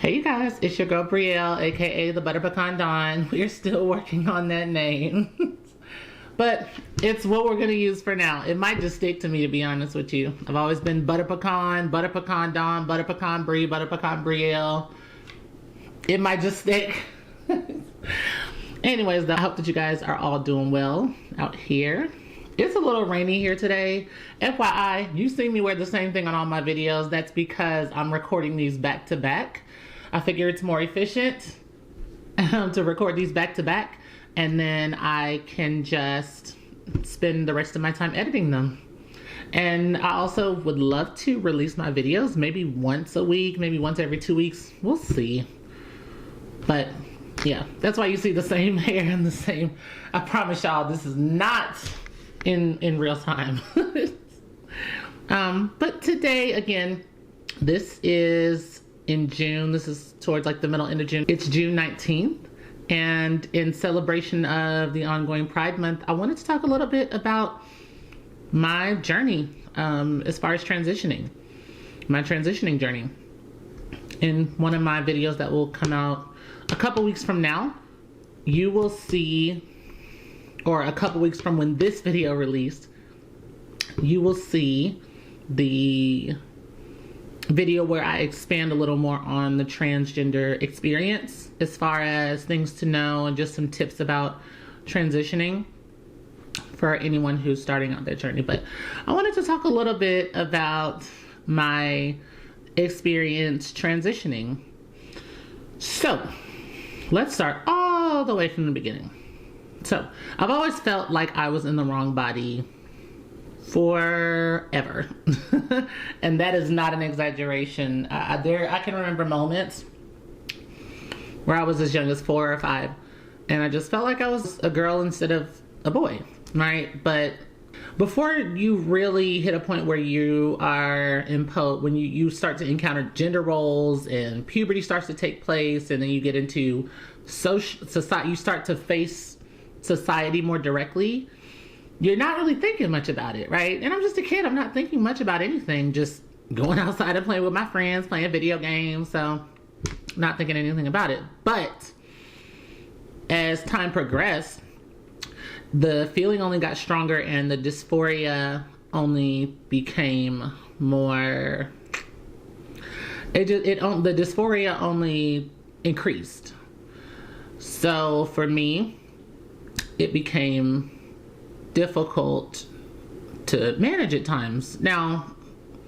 Hey you guys, it's your girl Brielle, aka the Butter Pecan Dawn. We're still working on that name. But it's what we're gonna use for now. It might just stick to me, to be honest with you. I've always been Butter Pecan Dawn, Butter Pecan Brie, Butter Pecan Brielle. It might just stick. Anyways, I hope that you guys are all doing well out here. It's a little rainy here today. FYI, you see me wear the same thing on all my videos. That's because I'm recording these back to back. I figure it's more efficient to record these back to back, and then I can just spend the rest of my time editing them. And I also would love to release my videos maybe once a week, maybe once every 2 weeks. We'll see. But yeah, that's why you see the same hair and the same. I promise y'all, this is not in real time. But today, again, this is in June. This is towards like the middle end of June. It's June 19th. And in celebration of the ongoing Pride Month, I wanted to talk a little bit about my journey as far as transitioning. My transitioning journey. In one of my videos that will come out a couple weeks from now, you will see, or a couple weeks from when this video released, you will see the video where I expand a little more on the transgender experience as far as things to know and just some tips about transitioning for anyone who's starting out their journey. But I wanted to talk a little bit about my experience transitioning. So let's start all the way from the beginning. So I've always felt like I was in the wrong body forever. And that is not an exaggeration. I can remember moments where I was as young as 4 or 5 and I just felt like I was a girl instead of a boy, right? But before you really hit a point where you are when you start to encounter gender roles and puberty starts to take place, and then you get into society, you start to face society more directly, you're not really thinking much about it, right? And I'm just a kid. I'm not thinking much about anything. Just going outside and playing with my friends, playing video games. So not thinking anything about it. But as time progressed, the feeling only got stronger and the dysphoria only became more, the dysphoria only increased. So for me, it became difficult to manage at times. Now,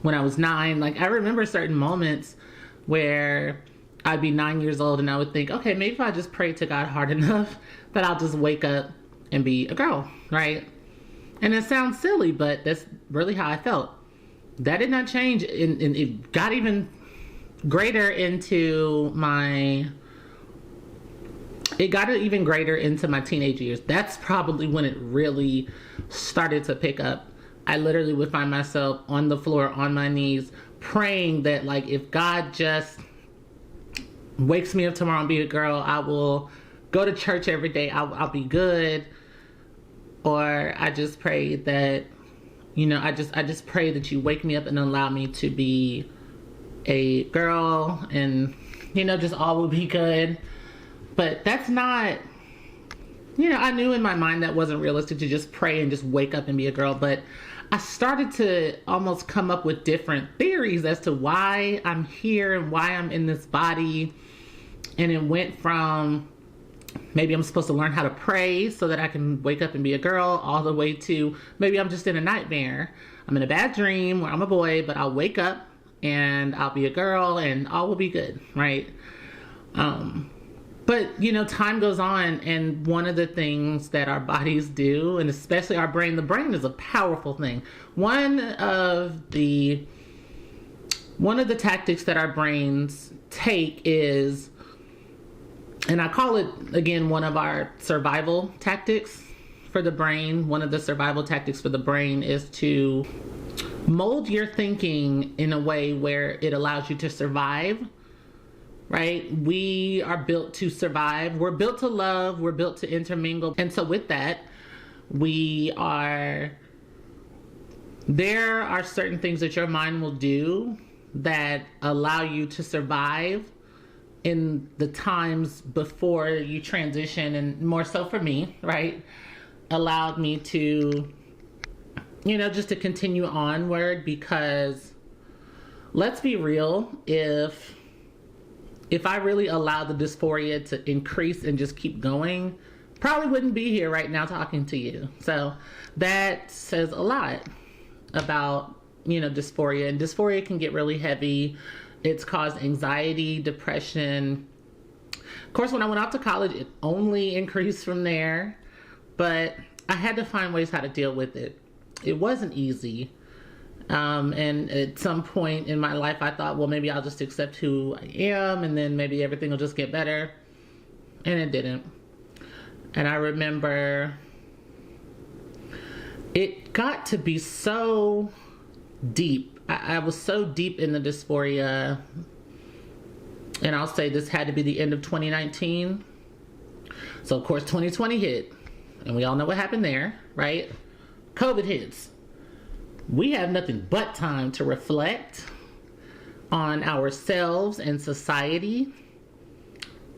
when I was 9, like I remember certain moments where I'd be 9 years old and I would think, okay, maybe if I just pray to God hard enough that I'll just wake up and be a girl, right? And it sounds silly, but that's really how I felt. That did not change, and it got even greater into my teenage years. That's probably when it really started to pick up. I literally would find myself on the floor, on my knees, praying that like, if God just wakes me up tomorrow and be a girl, I will go to church every day. I'll be good. Or I just pray that, I just pray that you wake me up and allow me to be a girl, and, just all will be good. But that's not, I knew in my mind that wasn't realistic to just pray and just wake up and be a girl. But I started to almost come up with different theories as to why I'm here and why I'm in this body. And it went from, maybe I'm supposed to learn how to pray so that I can wake up and be a girl, all the way to maybe I'm just in a nightmare. I'm in a bad dream where I'm a boy, but I'll wake up and I'll be a girl and all will be good, right? But, time goes on, and one of the things that our bodies do, and especially our brain, the brain is a powerful thing. One of the tactics that our brains take is, and I call it, again, one of our survival tactics for the brain. One of the survival tactics for the brain is to mold your thinking in a way where it allows you to survive, right? We are built to survive. We're built to love. We're built to intermingle. And so with that, there are certain things that your mind will do that allow you to survive in the times before you transition, and more so for me, right, allowed me to, just to continue onward, because let's be real, if I really allowed the dysphoria to increase and just keep going, probably wouldn't be here right now talking to you. So that says a lot about, dysphoria. And dysphoria can get really heavy. It's caused anxiety, depression. Of course, when I went off to college, it only increased from there. But I had to find ways how to deal with it. It wasn't easy. And at some point in my life, I thought, well, maybe I'll just accept who I am, and then maybe everything will just get better. And it didn't. And I remember it got to be so deep. I was so deep in the dysphoria. And I'll say this had to be the end of 2019. So, of course, 2020 hit. And we all know what happened there, right? COVID hits. We have nothing but time to reflect on ourselves and society.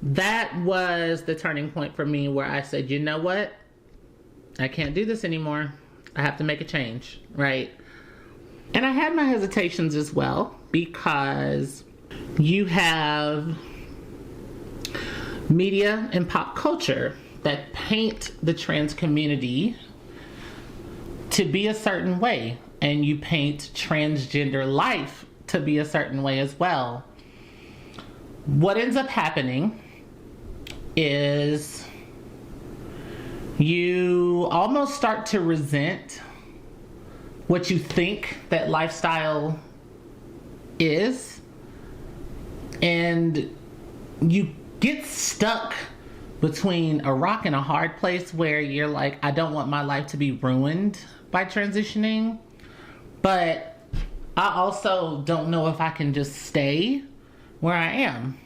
That was the turning point for me, where I said, you know what? I can't do this anymore. I have to make a change, right? And I had my hesitations as well, because you have media and pop culture that paint the trans community to be a certain way. And you paint transgender life to be a certain way as well. What ends up happening is you almost start to resent what you think that lifestyle is, and you get stuck between a rock and a hard place, where you're like, I don't want my life to be ruined by transitioning, but I also don't know if I can just stay where I am.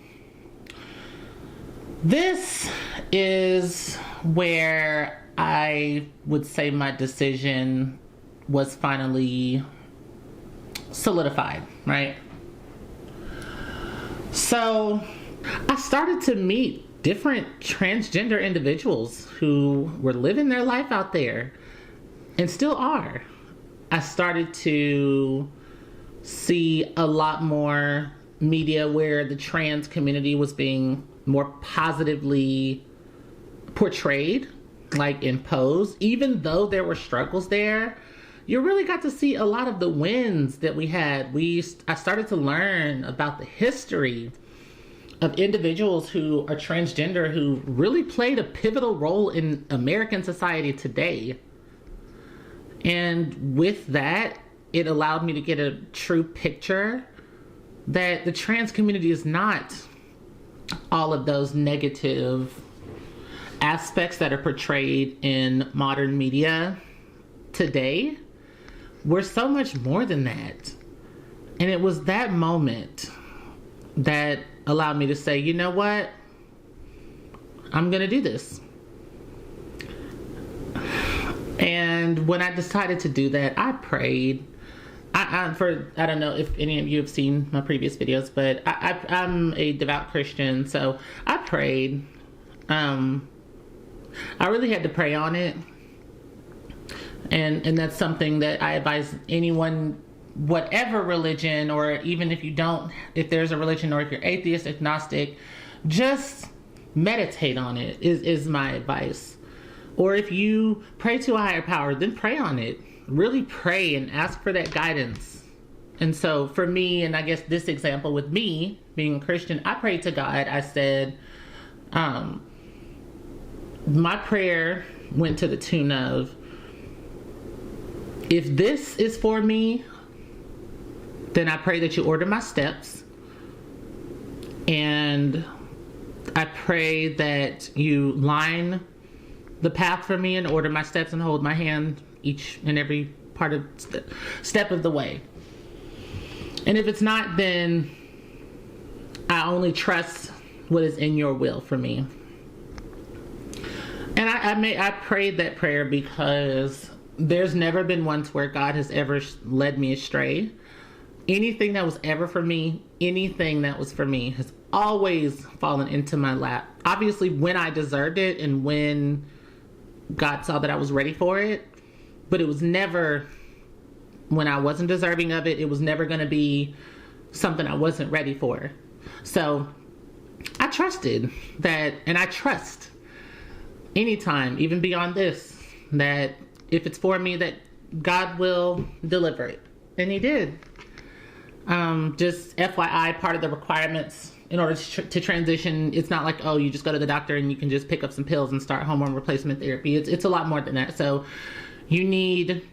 This is where I would say my decision was finally solidified, right? So I started to meet different transgender individuals who were living their life out there, and still are. I started to see a lot more media where the trans community was being more positively portrayed, like imposed. Even though there were struggles there, you really got to see a lot of the wins that we had. I started to learn about the history of individuals who are transgender, who really played a pivotal role in American society today. And with that, it allowed me to get a true picture that the trans community is not all of those negative aspects that are portrayed in modern media today. We're so much more than that. And it was that moment that allowed me to say, you know what? I'm going to do this. And when I decided to do that, I prayed. I don't know if any of you have seen my previous videos, but I'm a devout Christian, so I prayed. I really had to pray on it. And that's something that I advise anyone, whatever religion, or even if there's a religion, or if you're atheist, agnostic, just meditate on it is my advice. Or if you pray to a higher power, then pray on it. Really pray and ask for that guidance. And so for me, and I guess this example with me being a Christian, I prayed to God. I said, my prayer went to the tune of, if this is for me, then I pray that you order my steps. And I pray that you line the path for me and order my steps and hold my hand each and every part of step of the way. And if it's not, then I only trust what is in your will for me. And I prayed that prayer because there's never been once where God has ever led me astray. Anything that was ever for me, anything that was for me has always fallen into my lap. Obviously, when I deserved it and when God saw that I was ready for it, but it was never when I wasn't deserving of it. It was never going to be something I wasn't ready for. So I trusted that, and I trust anytime, even beyond this, that if it's for me, that God will deliver it. And he did. Just FYI, part of the requirements in order to transition, it's not like, oh, you just go to the doctor and you can just pick up some pills and start hormone replacement therapy. It's a lot more than that. So you need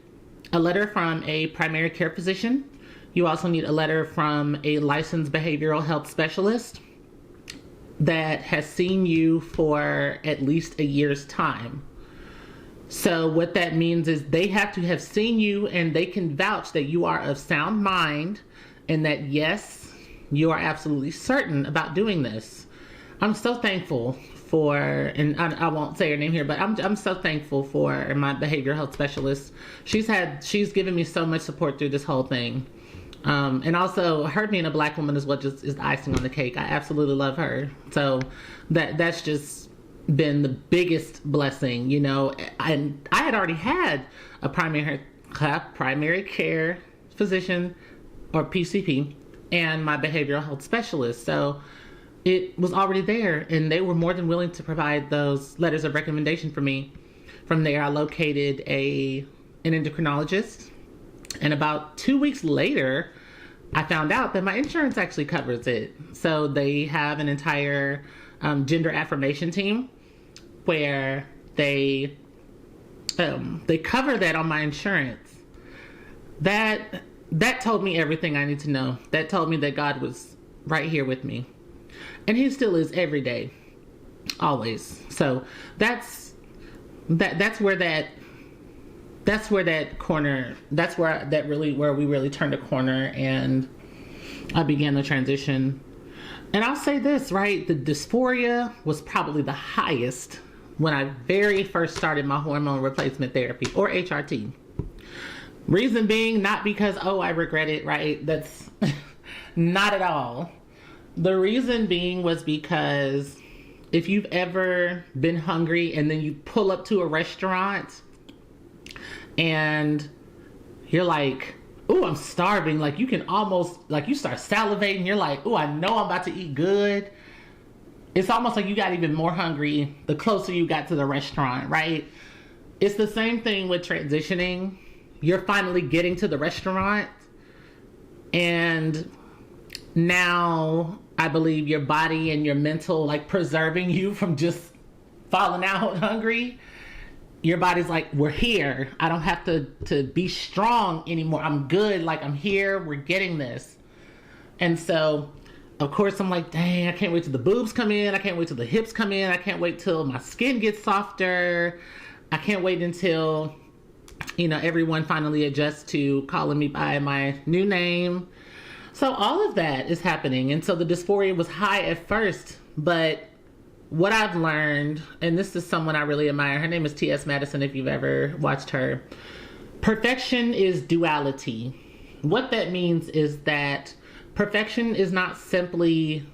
a letter from a primary care physician. You also need a letter from a licensed behavioral health specialist that has seen you for at least a year's time. So what that means is they have to have seen you and they can vouch that you are of sound mind and that, yes, you are absolutely certain about doing this. I'm so thankful for, and I won't say her name here, but I'm so thankful for my behavioral health specialist. She's given me so much support through this whole thing. And also her being a Black woman is what just is the icing on the cake. I absolutely love her. So that's just been the biggest blessing, you know. And I had already had a primary care physician, or PCP, and my behavioral health specialist. So it was already there, and they were more than willing to provide those letters of recommendation for me. From there, I located an endocrinologist, and about 2 weeks later, I found out that my insurance actually covers it. So they have an entire gender affirmation team where they cover that on my insurance. That told me everything I need to know. That told me that God was right here with me. And he still is every day. Always. So that's where we really turned a corner and I began the transition. And I'll say this, right? The dysphoria was probably the highest when I very first started my hormone replacement therapy, or HRT. Reason being, not because, oh, I regret it, right? That's not at all. The reason being was because if you've ever been hungry and then you pull up to a restaurant and you're like, oh, I'm starving. Like you can almost, like you start salivating. You're like, oh, I know I'm about to eat good. It's almost like you got even more hungry the closer you got to the restaurant, right? It's the same thing with transitioning. You're finally getting to the restaurant, and now I believe your body and your mental, like preserving you from just falling out hungry. Your body's like, we're here. I don't have to be strong anymore. I'm good. Like I'm here. We're getting this. And so, of course, I'm like, dang, I can't wait till the boobs come in. I can't wait till the hips come in. I can't wait till my skin gets softer. I can't wait until, you know, everyone finally adjusts to calling me by my new name. So all of that is happening. And so the dysphoria was high at first, but what I've learned, and this is someone I really admire, her name is T.S. Madison, if you've ever watched her. Perfection is duality. What that means is that perfection is not simply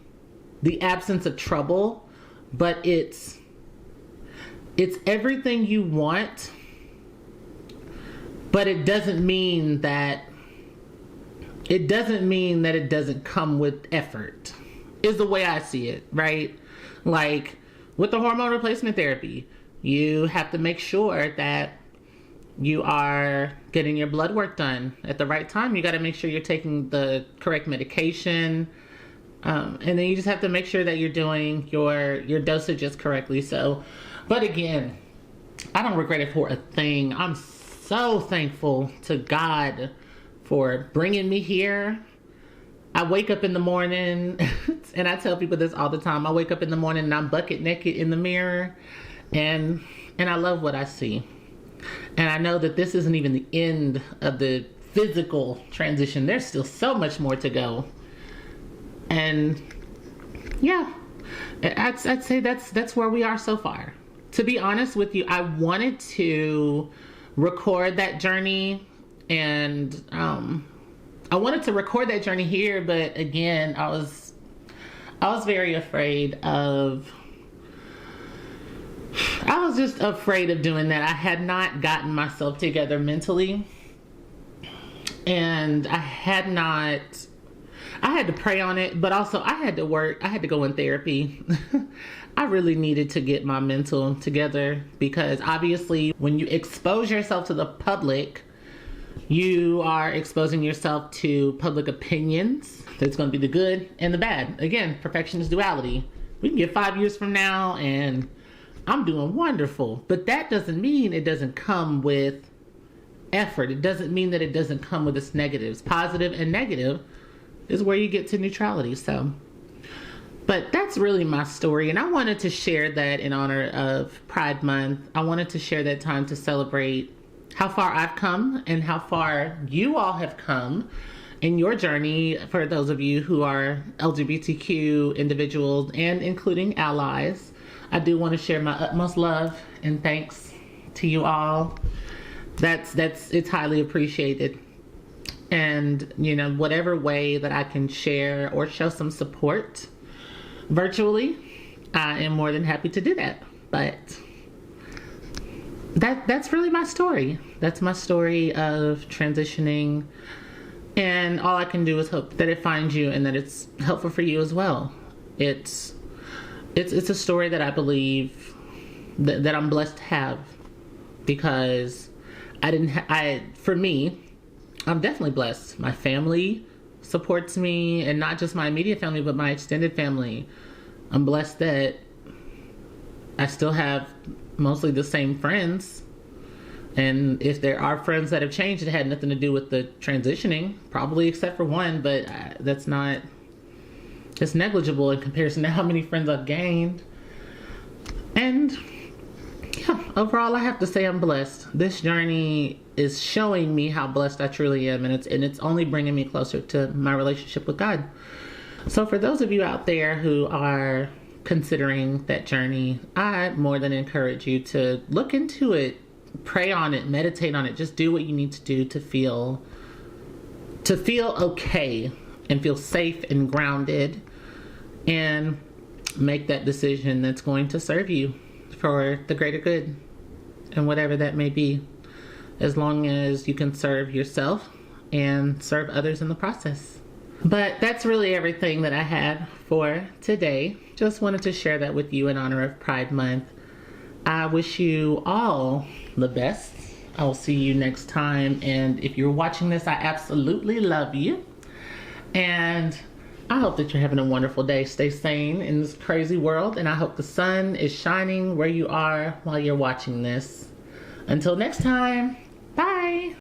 the absence of trouble, but it's everything you want, but it doesn't mean that it doesn't come with effort, is the way I see it, right? Like with the hormone replacement therapy, you have to make sure that you are getting your blood work done at the right time. You got to make sure you're taking the correct medication. And then you just have to make sure that you're doing your dosages correctly. So, but again, I don't regret it for a thing. I'm so thankful to God for bringing me here. I wake up in the morning, and I tell people this all the time. I wake up in the morning and I'm bucket naked in the mirror, and I love what I see. And I know that this isn't even the end of the physical transition. There's still so much more to go. And yeah, I'd say that's where we are so far. To be honest with you, I wanted to record that journey, and I wanted to record that journey here, but again, I I was very afraid of, I was just afraid of doing that. I had not gotten myself together mentally. And I had to pray on it, but also I had to work. I had to go in therapy. I really needed to get my mental together, because obviously when you expose yourself to the public, you are exposing yourself to public opinions. There's going to be the good and the bad. Again, perfection is duality. We can get 5 years from now and I'm doing wonderful, but that doesn't mean it doesn't come with effort. It doesn't mean that it doesn't come with its negatives. Positive and negative is where you get to neutrality. So, but that's really my story, and I wanted to share that in honor of Pride Month. I wanted to share that time to celebrate how far I've come and how far you all have come in your journey, for those of you who are LGBTQ individuals and including allies. I do want to share my utmost love and thanks to you all. It's highly appreciated. And, you know, whatever way that I can share or show some support virtually, I am more than happy to do that. But that's really my story. That's my story of transitioning. And all I can do is hope that it finds you and that it's helpful for you as well. It's a story that I believe that I'm blessed to have, because for me, I'm definitely blessed. My family supports me, and not just my immediate family, but my extended family. I'm blessed that I still have mostly the same friends. And if there are friends that have changed, it had nothing to do with the transitioning, probably except for one, but it's negligible in comparison to how many friends I've gained. And yeah, overall, I have to say I'm blessed. This journey is showing me how blessed I truly am, and it's only bringing me closer to my relationship with God. So for those of you out there who are considering that journey, I more than encourage you to look into it, pray on it, meditate on it. Just do what you need to do to feel okay and feel safe and grounded, and make that decision that's going to serve you for the greater good, and whatever that may be, as long as you can serve yourself and serve others in the process. But that's really everything that I had for today. Just wanted to share that with you in honor of Pride Month. I wish you all the best. I will see you next time, and if you're watching this, I absolutely love you, and I hope that you're having a wonderful day. Stay sane in this crazy world, and I hope the sun is shining where you are while you're watching this. Until next time, bye.